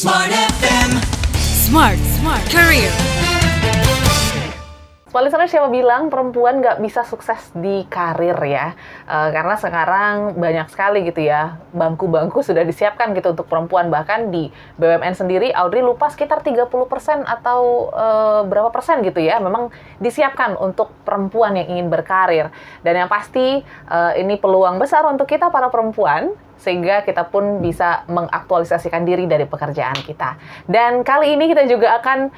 Smart FM. Smart Career. Listener, siapa bilang perempuan nggak bisa sukses di karir ya? Karena sekarang banyak sekali gitu ya, bangku-bangku sudah disiapkan gitu untuk perempuan. Bahkan di BUMN sendiri, Audrey lupa sekitar 30% atau berapa persen gitu ya, memang disiapkan untuk perempuan yang ingin berkarir. Dan yang pasti ini peluang besar untuk kita para perempuan, sehingga kita pun bisa mengaktualisasikan diri dari pekerjaan kita. Dan kali ini kita juga akan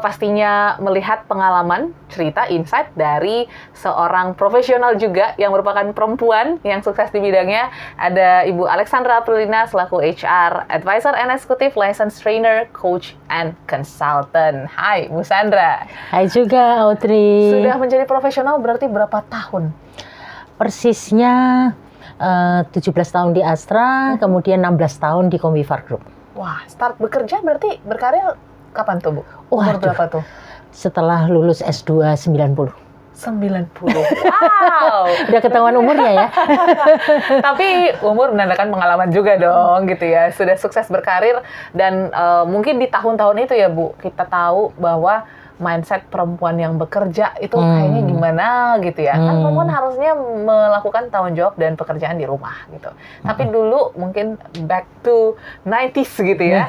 pastinya melihat pengalaman, cerita, insight dari seorang profesional juga yang merupakan perempuan yang sukses di bidangnya. Ada Ibu Alexandra Aprilina selaku HR Advisor and Executive License Trainer, Coach, and Consultant. Hai, Bu Sandra. Hai juga, Audrey. Sudah menjadi profesional berarti berapa tahun? Persisnya 17 tahun di Astra, kemudian 16 tahun di Comvivar Group. Wah, start bekerja berarti berkarir kapan tuh, Bu? Umur berapa tuh? Setelah lulus S2 90. 90. Wow. Udah ketahuan umurnya ya. Tapi umur menandakan pengalaman juga dong gitu ya. Sudah sukses berkarir dan mungkin di tahun-tahun itu ya Bu, kita tahu bahwa mindset perempuan yang bekerja itu kayaknya gimana gitu ya. Kan perempuan harusnya melakukan tanggung jawab dan pekerjaan di rumah gitu. Tapi dulu mungkin back to 90s gitu ya.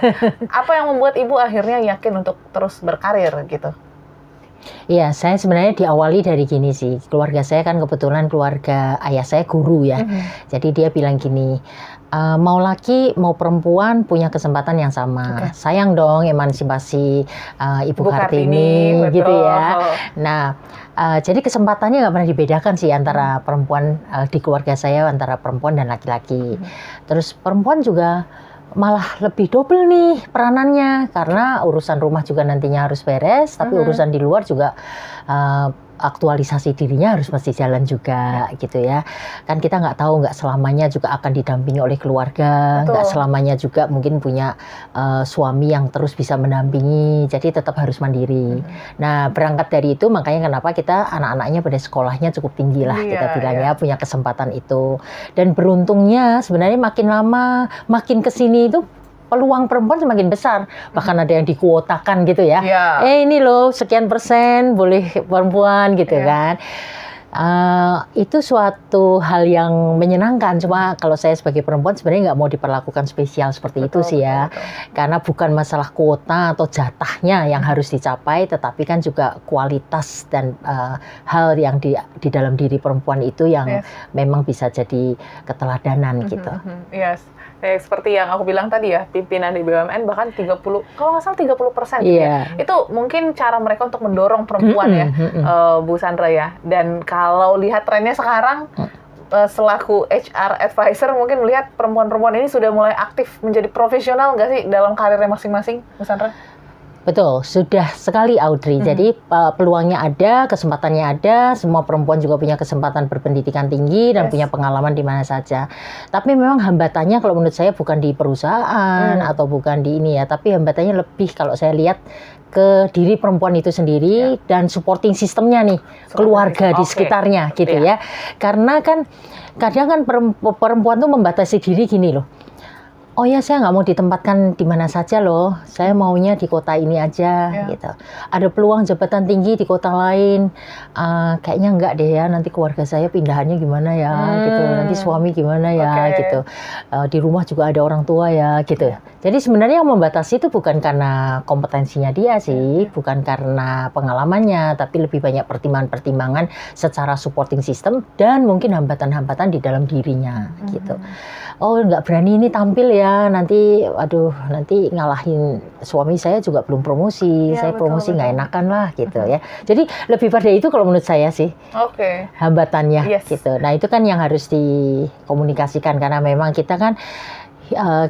Apa yang membuat Ibu akhirnya yakin untuk terus berkarir gitu? Iya, saya sebenarnya diawali dari gini sih. Keluarga saya kan kebetulan keluarga ayah saya guru ya. Jadi dia bilang gini, mau laki mau perempuan punya kesempatan yang sama. Sayang dong emansipasi Ibu Kartini gitu ya. Nah, jadi kesempatannya nggak pernah dibedakan sih antara perempuan di keluarga saya, antara perempuan dan laki-laki. Terus perempuan juga malah lebih double nih peranannya, karena urusan rumah juga nantinya harus beres, tapi urusan di luar juga aktualisasi dirinya harus mesti jalan juga gitu ya. Kan kita nggak tahu, nggak selamanya juga akan didampingi oleh keluarga, nggak selamanya juga mungkin punya suami yang terus bisa mendampingi, jadi tetap harus mandiri. Nah, berangkat dari itu makanya kenapa kita anak-anaknya pada sekolahnya cukup tinggi lah, kita bilang ya, punya kesempatan itu. Dan beruntungnya sebenarnya makin lama makin kesini itu peluang perempuan semakin besar, bahkan ada yang dikuotakan gitu ya. Ini loh sekian persen boleh perempuan gitu kan. Itu suatu hal yang menyenangkan. Cuma kalau saya sebagai perempuan sebenarnya nggak mau diperlakukan spesial seperti itu sih ya. Karena bukan masalah kuota atau jatahnya yang harus dicapai, tetapi kan juga kualitas dan hal yang di dalam diri perempuan itu yang memang bisa jadi keteladanan gitu. Yes. Seperti yang aku bilang tadi ya, pimpinan di BUMN bahkan 30, kalau nggak salah 30% gitu ya. Itu mungkin cara mereka untuk mendorong perempuan ya, Bu Sandra ya. Dan kalau lihat trennya sekarang, selaku HR advisor mungkin melihat perempuan-perempuan ini sudah mulai aktif menjadi profesional nggak sih dalam karirnya masing-masing, Bu Sandra? Betul, sudah sekali Audrey. Jadi peluangnya ada, kesempatannya ada, semua perempuan juga punya kesempatan berpendidikan tinggi dan punya pengalaman di mana saja. Tapi memang hambatannya kalau menurut saya bukan di perusahaan atau bukan di ini ya, tapi hambatannya lebih kalau saya lihat ke diri perempuan itu sendiri dan supporting sistemnya nih, keluarga di sekitarnya gitu ya. Karena kan kadang kan perempuan tuh membatasi diri gini loh. Oh ya, saya nggak mau ditempatkan di mana saja loh. Saya maunya di kota ini aja gitu. Ada peluang jabatan tinggi di kota lain. Kayaknya enggak deh ya. Nanti keluarga saya pindahannya gimana ya gitu. Nanti suami gimana ya gitu. Di rumah juga ada orang tua ya gitu. Jadi sebenarnya yang membatasi itu bukan karena kompetensinya dia sih, bukan karena pengalamannya, tapi lebih banyak pertimbangan-pertimbangan secara supporting system dan mungkin hambatan-hambatan di dalam dirinya gitu. Oh, nggak berani ini tampil ya, nanti ngalahin suami saya juga belum promosi, saya promosi nggak enakan lah gitu ya. Jadi lebih pada itu kalau menurut saya sih hambatannya gitu. Nah, itu kan yang harus dikomunikasikan, karena memang kita kan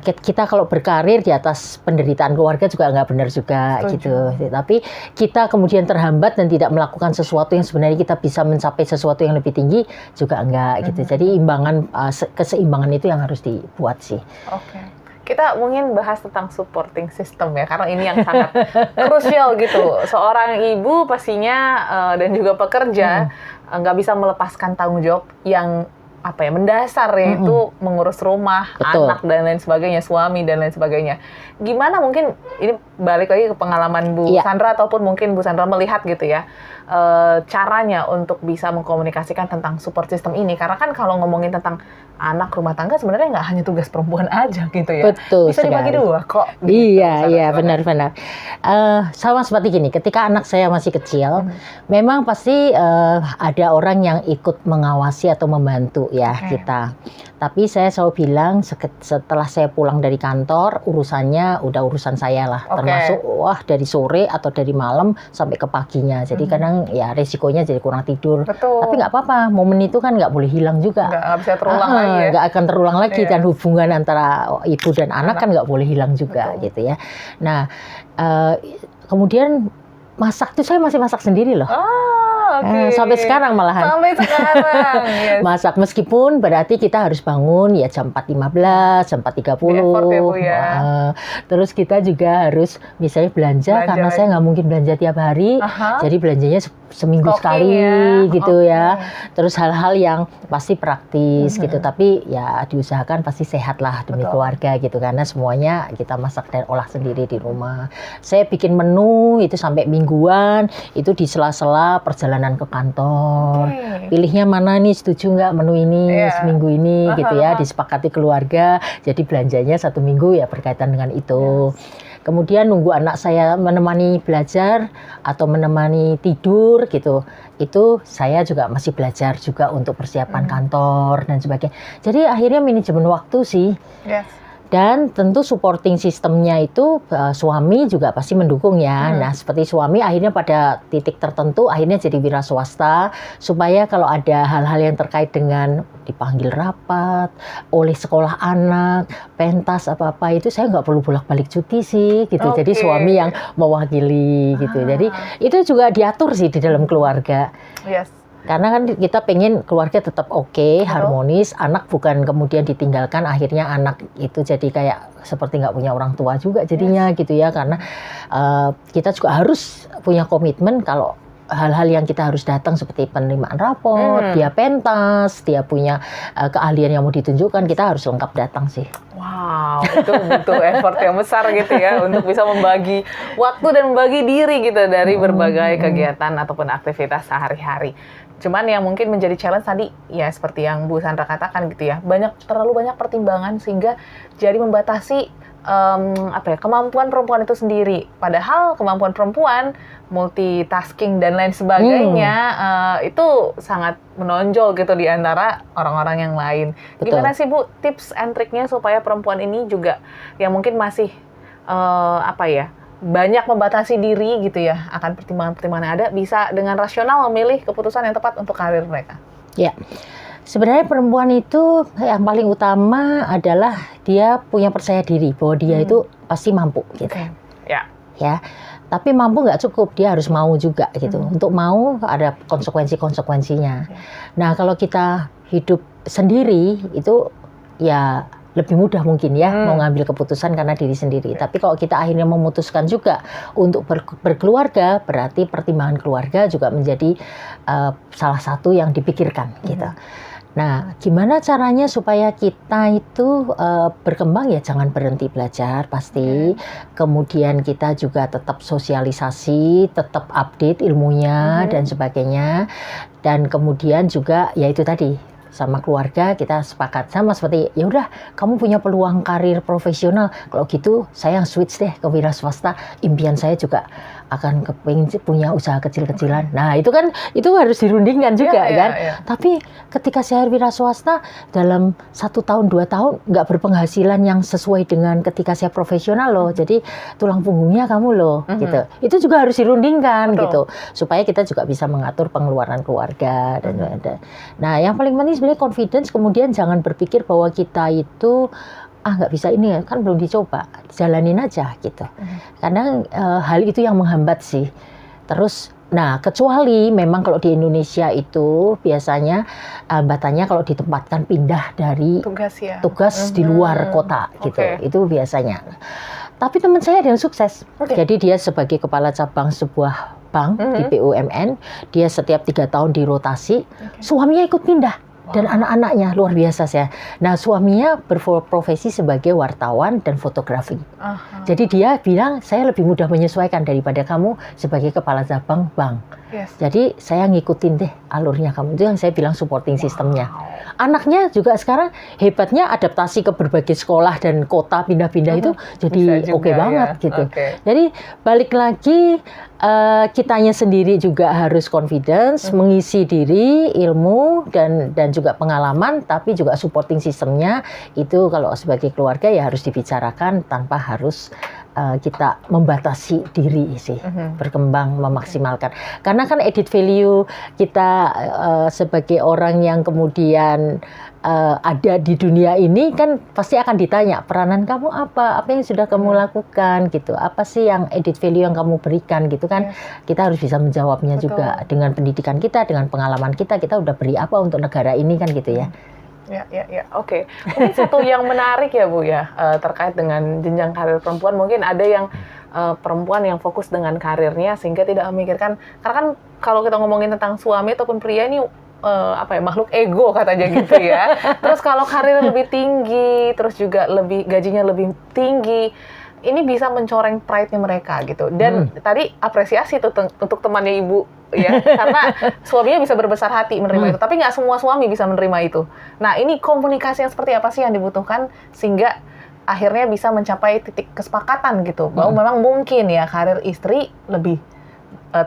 kita kalau berkarir di atas penderitaan keluarga juga nggak benar juga gitu. Tapi kita kemudian terhambat dan tidak melakukan sesuatu yang sebenarnya kita bisa mencapai sesuatu yang lebih tinggi juga enggak gitu. Jadi keseimbangan itu yang harus dibuat sih. Kita mungkin bahas tentang supporting system ya, karena ini yang sangat krusial gitu. Seorang ibu pastinya dan juga pekerja nggak bisa melepaskan tanggung jawab yang apa ya, mendasar yaitu mengurus rumah, Betul. anak dan lain sebagainya, suami dan lain sebagainya. Gimana mungkin ini balik lagi ke pengalaman Bu Iya. Sandra ataupun mungkin Bu Sandra melihat gitu ya, caranya untuk bisa mengkomunikasikan tentang support system ini, karena kan kalau ngomongin tentang anak rumah tangga sebenarnya nggak hanya tugas perempuan aja gitu ya. Betul Bisa dibagi sekali. dua kok. gitu, Bu Iya, Sandra, iya, silakan. benar-benar. Sama seperti gini, ketika anak saya masih kecil, memang pasti ada orang yang ikut mengawasi atau membantu ya kita. Tapi saya selalu bilang setelah saya pulang dari kantor, urusannya udah urusan saya lah. Oke. Termasuk dari sore atau dari malam sampai ke paginya. Jadi kadang ya resikonya jadi kurang tidur. Betul. Tapi nggak apa-apa, momen itu kan nggak boleh hilang juga. Nggak bisa terulang lagi ya. Nggak akan terulang lagi, Iya. dan hubungan antara ibu dan anak kan nggak boleh hilang juga. Betul. Gitu ya. Nah, kemudian masak tuh saya masih masak sendiri loh. Oke. Sampai sekarang malahan. Sampai sekarang. Yes. Masak meskipun berarti kita harus bangun ya jam 4.15, jam 4.30. Di-effort ya, Bu, ya. Terus kita juga harus misalnya belanja karena lagi. saya nggak mungkin belanja tiap hari. Aha. Jadi belanjanya seminggu Stocking sekali ya. gitu Oke. ya. Terus hal-hal yang pasti praktis gitu, Mhm. tapi ya diusahakan pasti sehat lah demi Betul. keluarga gitu, karena semuanya kita masak dan olah sendiri di rumah. Saya bikin menu itu sampai mingguan, itu di sela-sela perjalanan ke kantor. Oke. Pilihnya mana nih, setuju nggak menu ini Iya. seminggu ini gitu ya, Aha. disepakati keluarga. Jadi belanjanya 1 minggu ya berkaitan dengan itu. Kemudian nunggu anak saya menemani belajar atau menemani tidur gitu. Itu saya juga masih belajar juga untuk persiapan kantor dan sebagainya. Jadi akhirnya manajemen waktu sih. Yes. Dan tentu supporting sistemnya itu suami juga pasti mendukung ya. Nah, seperti suami akhirnya pada titik tertentu akhirnya jadi wira swasta, supaya kalau ada hal-hal yang terkait dengan dipanggil rapat oleh sekolah anak, pentas apa-apa, itu saya nggak perlu bolak-balik cuti sih gitu. Jadi Oke. suami yang mewakili gitu. Jadi itu juga diatur sih di dalam keluarga. Yes. Karena kan kita pengen keluarga tetap oke, harmonis, anak bukan kemudian ditinggalkan, akhirnya anak itu jadi kayak seperti nggak punya orang tua juga jadinya gitu ya. Karena kita juga harus punya komitmen kalau hal-hal yang kita harus datang seperti penerimaan rapor, dia pentas, dia punya keahlian yang mau ditunjukkan, kita harus lengkap datang sih. Wow, itu butuh effort yang besar gitu ya untuk bisa membagi waktu dan membagi diri gitu dari berbagai kegiatan ataupun aktivitas sehari-hari. Cuman yang mungkin menjadi challenge tadi ya seperti yang Bu Sandra katakan gitu ya, terlalu banyak pertimbangan sehingga jadi membatasi kemampuan perempuan itu sendiri. Padahal kemampuan perempuan multitasking dan lain sebagainya itu sangat menonjol gitu di antara orang-orang yang lain. Betul. Gimana sih Bu tips and triknya supaya perempuan ini juga yang mungkin masih banyak membatasi diri gitu ya akan pertimbangan-pertimbangan yang ada, bisa dengan rasional memilih keputusan yang tepat untuk karir mereka? Ya. Sebenarnya perempuan itu yang paling utama adalah dia punya percaya diri bahwa dia itu pasti mampu gitu. Oke. Ya. Ya. Tapi mampu nggak cukup, dia harus mau juga gitu. Untuk mau ada konsekuensi-konsekuensinya. Nah, kalau kita hidup sendiri itu ya lebih mudah mungkin ya mau ngambil keputusan karena diri sendiri. Tapi kalau kita akhirnya memutuskan juga untuk berkeluarga, berarti pertimbangan keluarga juga menjadi salah satu yang dipikirkan gitu. Nah, gimana caranya supaya kita itu berkembang ya, jangan berhenti belajar pasti. Kemudian kita juga tetap sosialisasi, tetap update ilmunya dan sebagainya. Dan kemudian juga ya itu tadi, sama keluarga kita sepakat sama seperti ya udah kamu punya peluang karir profesional, kalau gitu saya yang switch deh ke wira swasta, impian saya juga akan kepingin punya usaha kecil-kecilan. Nah itu kan itu harus dirundingkan juga kan. Tapi ketika saya wira swasta dalam 1 tahun 2 tahun nggak berpenghasilan yang sesuai dengan ketika saya profesional loh, jadi tulang punggungnya kamu loh gitu. Itu juga harus dirundingkan gitu supaya kita juga bisa mengatur pengeluaran keluarga dan nah yang paling penting sebenarnya confidence. Kemudian jangan berpikir bahwa kita itu nggak bisa ini kan belum dicoba, jalanin aja gitu. Karena hal itu yang menghambat sih. Terus nah kecuali memang kalau di Indonesia itu biasanya hambatannya kalau ditempatkan pindah dari tugas di luar kota gitu. Itu biasanya. Tapi teman saya ada yang sukses. Jadi dia sebagai kepala cabang sebuah bank di BUMN, dia setiap 3 tahun dirotasi, suaminya ikut pindah. Dan anak-anaknya luar biasa sih. Nah, suaminya berprofesi sebagai wartawan dan fotografi. Jadi dia bilang, saya lebih mudah menyesuaikan daripada kamu sebagai kepala cabang bank. Yes. Jadi saya ngikutin deh alurnya kamu. Itu yang saya bilang supporting sistemnya. Anaknya juga sekarang hebatnya adaptasi ke berbagai sekolah dan kota pindah-pindah itu jadi oke banget gitu. Jadi balik lagi kitanya sendiri juga harus confidence, mengisi diri, ilmu dan juga pengalaman, tapi juga supporting sistemnya itu kalau sebagai keluarga ya harus dibicarakan tanpa harus kita membatasi diri sih, berkembang, memaksimalkan. Karena kan added value kita sebagai orang yang kemudian ada di dunia ini kan pasti akan ditanya peranan kamu apa yang sudah kamu lakukan gitu, apa sih yang added value yang kamu berikan gitu kan. Kita harus bisa menjawabnya juga dengan pendidikan kita, dengan pengalaman kita udah beri apa untuk negara ini kan gitu ya. Ya. Oke. Mungkin satu yang menarik ya Bu ya, terkait dengan jenjang karir perempuan, mungkin ada yang perempuan yang fokus dengan karirnya sehingga tidak memikirkan, karena kan kalau kita ngomongin tentang suami ataupun pria ini makhluk ego katanya gitu ya. Terus kalau karir lebih tinggi, terus juga gajinya lebih tinggi, ini bisa mencoreng pride-nya mereka gitu. Dan tadi apresiasi tuh untuk temannya Ibu ya, karena suaminya bisa berbesar hati menerima itu. Tapi nggak semua suami bisa menerima itu. Nah, ini komunikasi yang seperti apa sih yang dibutuhkan sehingga akhirnya bisa mencapai titik kesepakatan gitu, bahwa memang mungkin ya karir istri lebih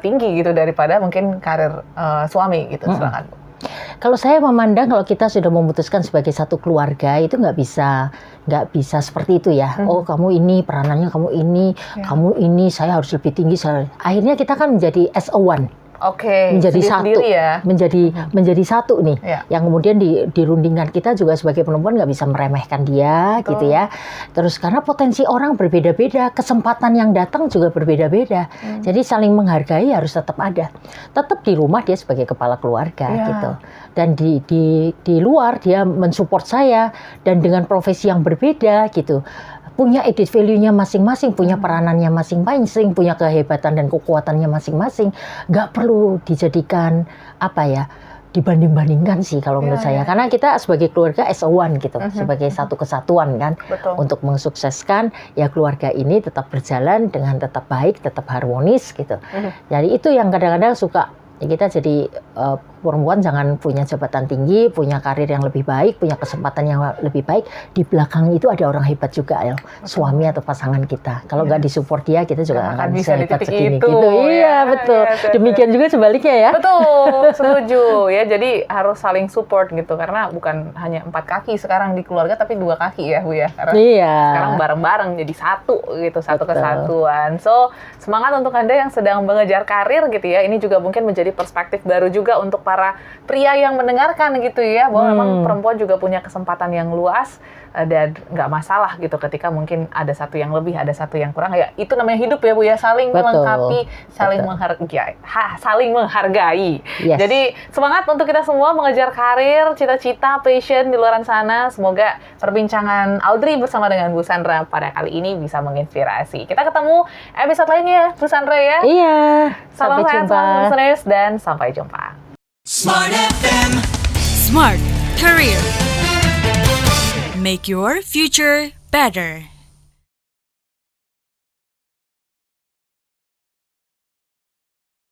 tinggi gitu daripada mungkin karir suami gitu. Silakan Bu. Kalau saya memandang kalau kita sudah memutuskan sebagai satu keluarga itu nggak bisa seperti itu ya. Oh kamu ini peranannya kamu ini saya harus lebih tinggi. Akhirnya kita kan menjadi as a one. Menjadi satu, ya. menjadi satu nih, yang kemudian dirundingkan. Kita juga sebagai perempuan nggak bisa meremehkan dia, gitu ya. Terus karena potensi orang berbeda-beda, kesempatan yang datang juga berbeda-beda. Jadi saling menghargai harus tetap ada. Tetap di rumah dia sebagai kepala keluarga, gitu. Dan di luar dia mensupport saya dan dengan profesi yang berbeda, gitu. Punya added value-nya masing-masing, punya peranannya masing-masing, punya kehebatan dan kekuatannya masing-masing. Nggak perlu dijadikan dibanding-bandingkan sih kalau menurut saya. Karena kita sebagai keluarga as a one gitu, sebagai satu kesatuan kan. Untuk mensukseskan ya keluarga ini tetap berjalan dengan tetap baik, tetap harmonis gitu. Jadi itu yang kadang-kadang suka kita jadi perempuan jangan punya jabatan tinggi, punya karir yang lebih baik, punya kesempatan yang lebih baik. Di belakang itu ada orang hebat juga ya, suami atau pasangan kita. Kalau nggak disupport dia, kita juga akan bisa hebat segini gitu. Iya betul. Demikian juga sebaliknya ya. Betul, setuju ya. Jadi harus saling support gitu, karena bukan hanya 4 kaki sekarang di keluarga, tapi 2 kaki ya Bu ya. Karena sekarang bareng-bareng jadi satu gitu, satu kesatuan. So semangat untuk Anda yang sedang mengejar karir gitu ya. Ini juga mungkin menjadi perspektif baru juga untuk para pria yang mendengarkan gitu ya, bahwa memang perempuan juga punya kesempatan yang luas dan nggak masalah gitu ketika mungkin ada satu yang lebih, ada satu yang kurang. Ya itu namanya hidup ya Bu ya, saling melengkapi, saling menghargai. Yes. Jadi semangat untuk kita semua mengejar karir, cita-cita, passion di luar sana. Semoga perbincangan Audrey bersama dengan Bu Sandra pada kali ini bisa menginspirasi. Kita ketemu episode lainnya Bu Sandra ya. Iya. Salam sehat selalu listeners dan sampai jumpa. Smart FM. Smart Career. Make your future better.